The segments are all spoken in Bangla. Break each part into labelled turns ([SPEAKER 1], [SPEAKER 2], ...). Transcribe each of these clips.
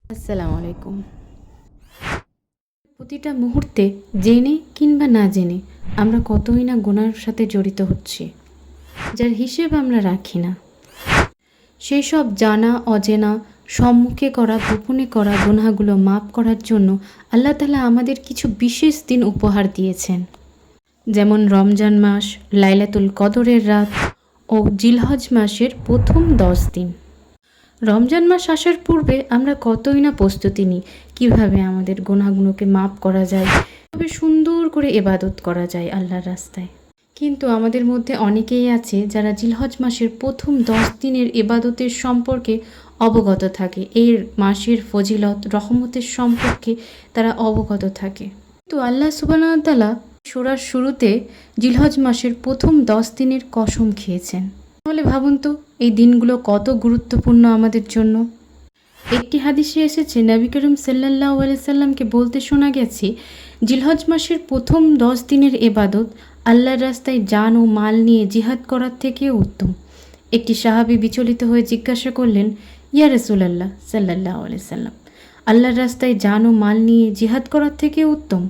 [SPEAKER 1] আসসালামু আলাইকুম। প্রতিটা মুহূর্তে জেনে কিংবা না জেনে আমরা কতই না গুনার সাথে জড়িত হচ্ছি, যার হিসেব আমরা রাখি না। সেই সব জানা অজেনা সম্মুখে করা গোপনে করা গুনাহগুলো মাফ করার জন্য আল্লাহ তাআলা আমাদের কিছু বিশেষ দিন উপহার দিয়েছেন, যেমন রমজান মাস, লাইলাতুল কদরের রাত ও জিলহজ মাসের প্রথম 10 দিন। রমজান মাস আসার পূর্বে আমরা কতই না প্রস্তুতি নিই কীভাবে আমাদের গুনাহগুলোকে মাফ করা যায়, কীভাবে সুন্দর করে ইবাদত করা যায় আল্লাহর রাস্তায়। কিন্তু আমাদের মধ্যে অনেকেই আছে যারা জিলহজ মাসের প্রথম 10 দিনের ইবাদতের সম্পর্কে অবগত থাকে, এর মাসের ফজিলত রহমতের সম্পর্কে তারা অবগত থাকে। তো আল্লাহ সুবহানাহু ওয়া তাআলা সূরার শুরুতে জিলহজ মাসের প্রথম 10 দিনের কসম খেয়েছেন। তাহলে ভাবুন তো এই দিনগুলো কত গুরুত্বপূর্ণ আমাদের জন্য। একটি হাদিসে এসেছে, নবী করিম সাল্লাল্লাহু আলাইহি সাল্লামকে বলতে শোনা গেছে, জিলহজ মাসের প্রথম 10 দিনের ইবাদত আল্লাহর রাস্তায় জান ও মাল নিয়ে জিহাদ করার থেকেও উত্তম। একটি সাহাবী বিচলিত হয়ে জিজ্ঞাসা করলেন, ইয়া রাসূলুল্লাহ সাল্লাল্লাহু আলাইহি সাল্লাম, আল্লাহর রাস্তায় জান ও মাল নিয়ে জিহাদ করার থেকেও উত্তম?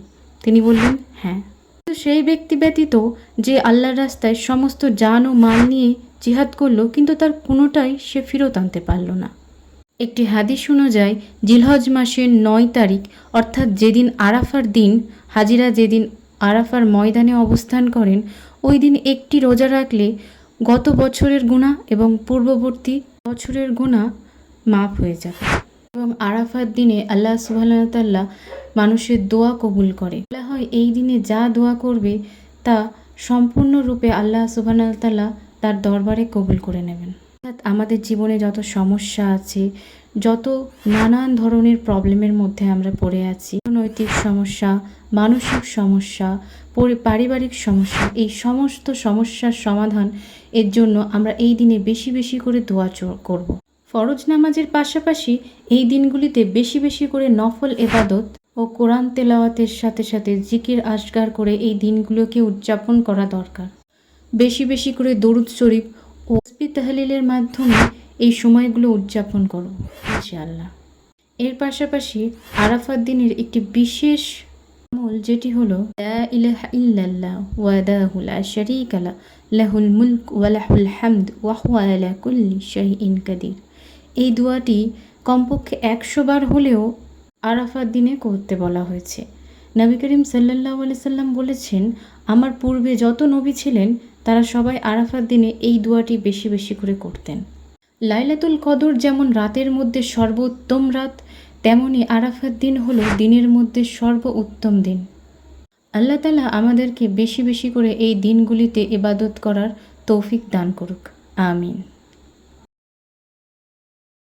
[SPEAKER 1] তিনি বললেন, হ্যাঁ। তো সেই ব্যক্তি ব্যতীত যে আল্লাহর রাস্তায় সমস্ত জান ও মাল নিয়ে জিহাদ করলো কিন্তু তার কোনোটাই সে ফেরত আনতে পারল না। একটি হাদিস অনুযায়ী জিলহজ মাসের 9 তারিখ অর্থাৎ যেদিন আরাফার দিন হাজিরা যেদিন আরাফার ময়দানে অবস্থান করেন, ওই দিন একটি রোজা রাখলে গত বছরের গুনাহ এবং পূর্ববর্তী বছরের গুনাহ মাফ হয়ে যাবে। এবং আরাফার দিনে আল্লাহ সুবহানাহু ওয়া তাআলা মানুষের দোয়া কবুল করে। বলা হয় এই দিনে যা দোয়া করবে তা সম্পূর্ণরূপে আল্লাহ সুবহানাহু ওয়া তাআলা তার দরবারে কবুল করে নেবেন। অর্থাৎ আমাদের জীবনে যত সমস্যা আছে, যত নানান ধরনের প্রবলেমের মধ্যে আমরা পড়ে আছি, নৈতিক সমস্যা, মানসিক সমস্যা, পারিবারিক সমস্যা, এই সমস্ত সমস্যার সমাধান এর জন্য আমরা এই দিনে বেশি বেশি করে দোয়া করব। ফরজ নামাজের পাশাপাশি এই দিনগুলিতে বেশি বেশি করে নফল ইবাদত ও কোরআন তেলাওয়াতের সাথে সাথে জিকির আজকার করে এই দিনগুলোকে উদযাপন করা দরকার। বেশি বেশি করে দরুদ শরীফ ও তাসবিহ তাহলিলের মাধ্যমে এই সময়গুলো উদযাপন করব ইনশাআল্লাহ। এর পাশাপাশি আরাফাত দিনের একটি বিশেষ আমল যেটি হলো লা ইলাহা ইল্লাল্লাহ ওয়াহদাহু লা শারীকা লাহু লাহুল মুলক ওয়া লাহুল হামদ ওয়া হুয়া আলা কুল্লি শাইইন কাদির। এই দোয়াটি কমপক্ষে 100 বার হলেও আরাফাত দিনে করতে বলা হয়েছে। নবী করিম সাল্লাল্লাহু আলাইহি সাল্লাম বলেছেন, আমার পূর্বে যত নবী ছিলেন তারা সবাই আরাফাত দিনে এই দোয়াটি বেশি বেশি করে করতেন। লাইলাতুল কদর যেমন রাতের মধ্যে সর্বোত্তম রাত, তেমনি আরাফাত দিন হলো দিনের মধ্যে সর্বোত্তম দিন। আল্লাহ তাআলা আমাদেরকে বেশি বেশি করে এই দিনগুলিতে ইবাদত করার তৌফিক দান করুক, আমিন।